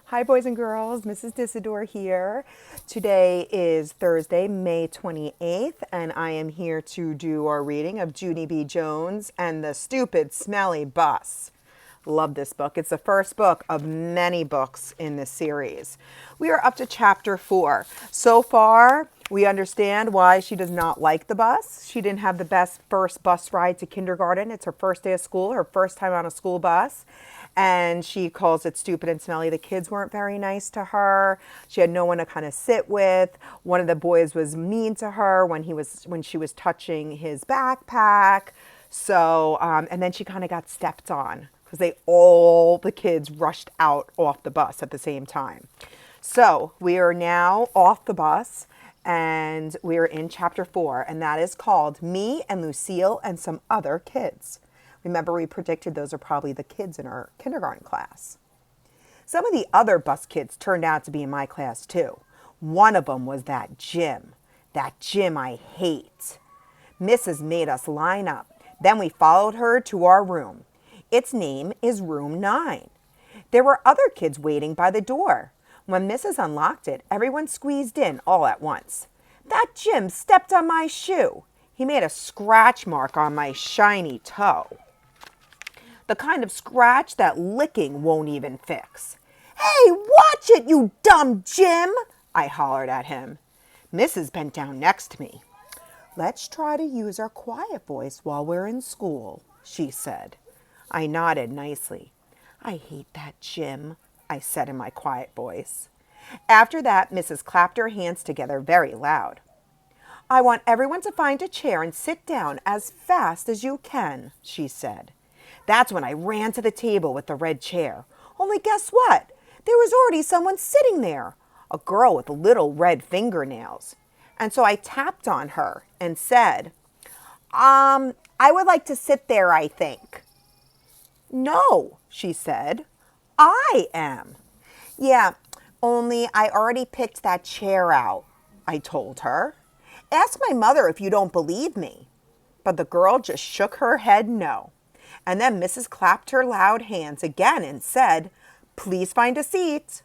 Hi, boys and girls. Mrs. Disidore here. Today is Thursday, May 28th, and I am here to do our reading of Junie B. Jones and the Stupid Smelly Bus. Love this book. It's the first book of many books in this series. We are up to chapter 4. So far, we understand why she does not like the bus. She didn't have the best first bus ride to kindergarten. It's her first day of school, her first time on a school bus. And she calls it stupid and smelly. The kids weren't very nice to her. She had no one to kind of sit with. One of the boys was mean to her when she was touching his backpack. So, and then she kind of got stepped on because all the kids rushed out off the bus at the same time. So we are now off the bus and we're in chapter 4, and that is called Me and Lucille and Some Other Kids. Remember, we predicted those are probably the kids in our kindergarten class. Some of the other bus kids turned out to be in my class too. One of them was that Jim I hate. Mrs. made us line up. Then we followed her to our room. Its name is room 9. There were other kids waiting by the door. When Mrs. unlocked it, everyone squeezed in all at once. That Jim stepped on my shoe. He made a scratch mark on my shiny toe. The kind of scratch that licking won't even fix. Hey, watch it, you dumb Jim, I hollered at him. Mrs. bent down next to me. Let's try to use our quiet voice while we're in school, she said. I nodded nicely. I hate that Jim, I said in my quiet voice. After that, Mrs. clapped her hands together very loud. I want everyone to find a chair and sit down as fast as you can, she said. That's when I ran to the table with the red chair. Only guess what? There was already someone sitting there, a girl with little red fingernails. And so I tapped on her and said, I would like to sit there, I think. No, she said. I am. Yeah, only I already picked that chair out, I told her. Ask my mother if you don't believe me. But the girl just shook her head no. And then Mrs. clapped her loud hands again and said, please find a seat.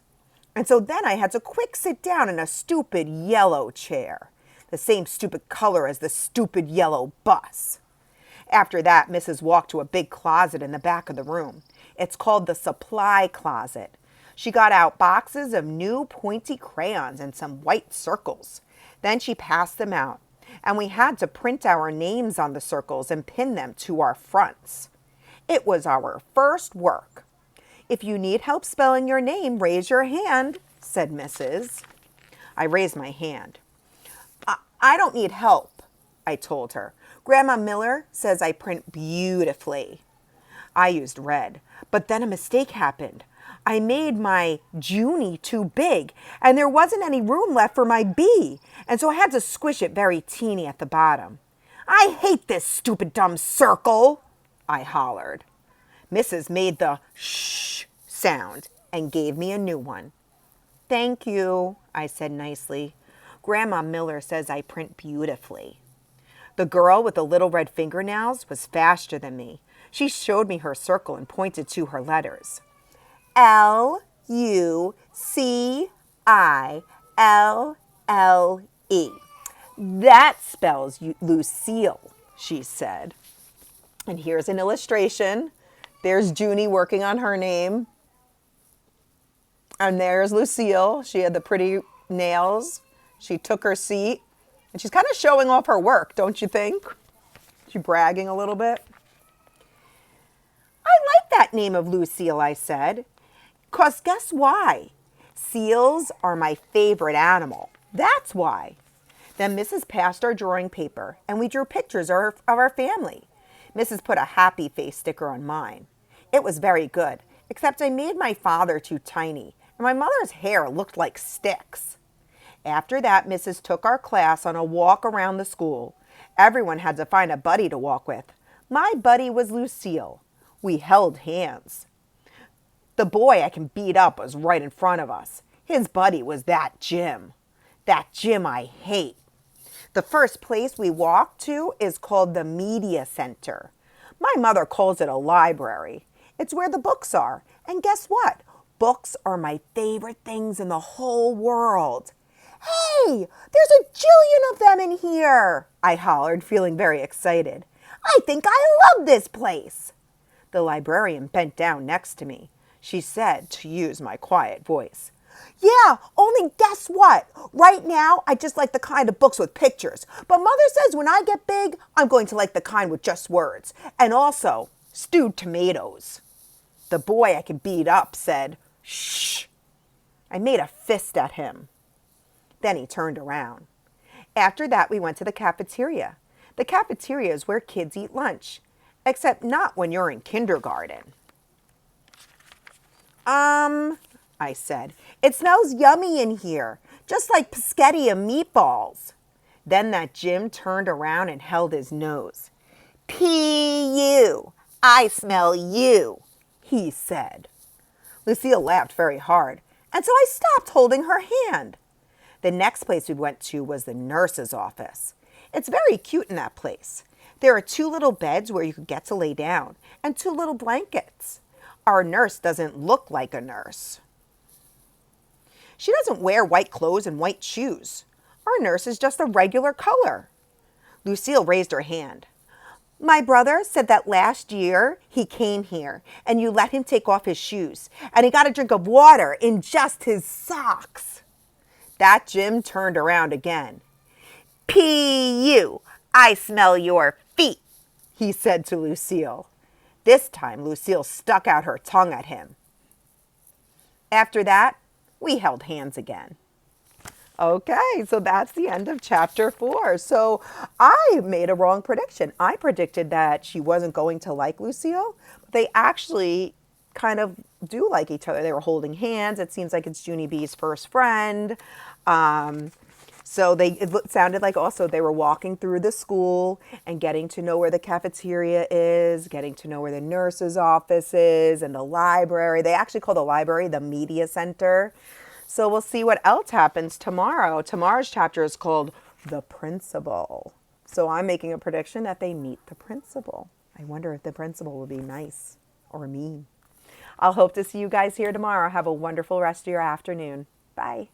And so then I had to quick sit down in a stupid yellow chair, the same stupid color as the stupid yellow bus. After that, Mrs. walked to a big closet in the back of the room. It's called the supply closet. She got out boxes of new pointy crayons and some white circles. Then she passed them out, and we had to print our names on the circles and pin them to our fronts. It was our first work. If you need help spelling your name, raise your hand, said Mrs. I raised my hand. I don't need help, I told her. Grandma Miller says I print beautifully. I used red, but then a mistake happened. I made my Junie too big, and there wasn't any room left for my B, and so I had to squish it very teeny at the bottom. I hate this stupid dumb circle, I hollered. Mrs. made the shh sound and gave me a new one. Thank you, I said nicely. Grandma Miller says I print beautifully. The girl with the little red fingernails was faster than me. She showed me her circle and pointed to her letters. Lucille. That spells Lucille, she said. And here's an illustration. There's Junie working on her name. And there's Lucille. She had the pretty nails. She took her seat. And she's kind of showing off her work, don't you think? She's bragging a little bit. I like that name of Lucille, I said. 'Cause guess why? Seals are my favorite animal. That's why. Then Mrs. passed our drawing paper, and we drew pictures of our family. Mrs. put a happy face sticker on mine. It was very good, except I made my father too tiny, and my mother's hair looked like sticks. After that, Mrs. took our class on a walk around the school. Everyone had to find a buddy to walk with. My buddy was Lucille. We held hands. The boy I can beat up was right in front of us. His buddy was that Jim. That Jim I hate. The first place we walked to is called the Media Center. My mother calls it a library. It's where the books are. And guess what? Books are my favorite things in the whole world. Hey, there's a jillion of them in here, I hollered, feeling very excited. I think I love this place. The librarian bent down next to me. She said, to use my quiet voice, yeah, only guess what? Right now, I just like the kind of books with pictures. But Mother says when I get big, I'm going to like the kind with just words. And also, stewed tomatoes. The boy I could beat up said, shh. I made a fist at him. Then he turned around. After that, we went to the cafeteria. The cafeteria is where kids eat lunch, except not when you're in kindergarten. I said, it smells yummy in here, just like spaghetti and meatballs. Then that Jim turned around and held his nose. P.U. I smell you, he said. Lucille laughed very hard, and so I stopped holding her hand. The next place we went to was the nurse's office. It's very cute in that place. There are 2 little beds where you could get to lay down, and 2 little blankets. Our nurse doesn't look like a nurse. She doesn't wear white clothes and white shoes. Our nurse is just a regular color. Lucille raised her hand. My brother said that last year he came here and you let him take off his shoes and he got a drink of water in just his socks. That Jim turned around again. P.U. I smell your feet, he said to Lucille. This time Lucille stuck out her tongue at him. After that, we held hands again. Okay, so that's the end of chapter 4. So I made a wrong prediction. I predicted that she wasn't going to like Lucille. But they actually kind of do like each other. They were holding hands. It seems like it's Junie B's first friend. So it sounded like also they were walking through the school and getting to know where the cafeteria is, getting to know where the nurse's office is, and the library. They actually call the library the media center. So we'll see what else happens tomorrow. Tomorrow's chapter is called The Principal. So I'm making a prediction that they meet the principal. I wonder if the principal will be nice or mean. I'll hope to see you guys here tomorrow. Have a wonderful rest of your afternoon. Bye.